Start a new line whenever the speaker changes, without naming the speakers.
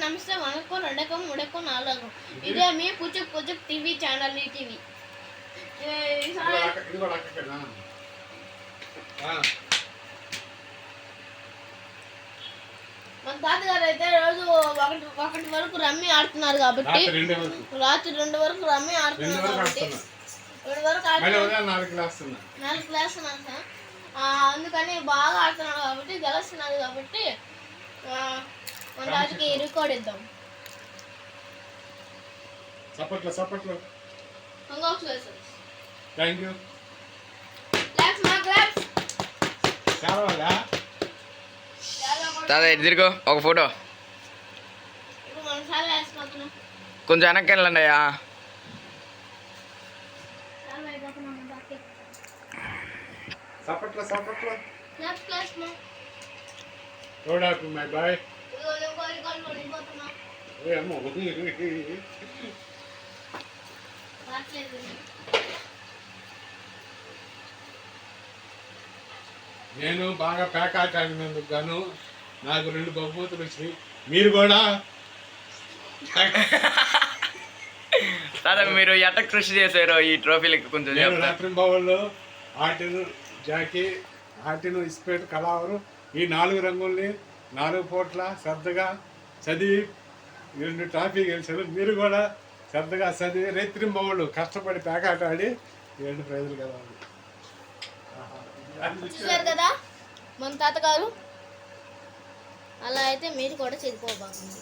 నమస్తే వనకం రెండకం మూడకం నాలుగకం ఇదే మీ పుచ్చుక్ పుచ్చుక్ TV channel TV మన తాతగారు అయితే రోజు ఒకటి వరకు రమ్మి ఆడుతున్నారు కాబట్టి రాత్రి 2 వరకు రమ్మి ఆడుతున్నారు కాబట్టి 2 వరకు 4 క్లాస్ ఉన్నాను సార్. అందుకని బాగా ఆడుతున్నాడు కాబట్టి గెలుస్తున్నాడు కాబట్టి మన తాతకి రికార్డ్ ఇద్దాం.
సపోర్ట్లో
కంగ్రాచులేషన్స్.
Thank you.
తాత ఎదురుకో ఒక ఫోటో కొంచెం వెనక్కి వెళ్ళండి అయ్యా.
సపోర్ట్లో మై బాయ్. నేను బాగా ప్యాకాట్ ఆడినందుకు గాను నాకు 2 బహుమతులు వచ్చినాయి. మీరు కూడా
తాత మీరు ఎట్ట కృషి చేశారో ఈ ట్రోఫీలకి కొంచెం
రాత్రి భవన్లో ఆర్టిను జాకీ ఆర్టిను ఇస్పేట్ కళావరు ఈ 4 రంగుల్ని 4 పూట్ల శ్రద్ధగా చదివి 2 ట్రాఫీ గెలిచారు. మీరు కూడా శ్రద్ధగా చదివి రైత్రి భవన్లు కష్టపడి ప్యాకాట ఆడి 2 ప్రైజులు కదా
చూసారు కదా మన తాతగారు. అలా అయితే మీరు కూడా చదువుకోబాకండి.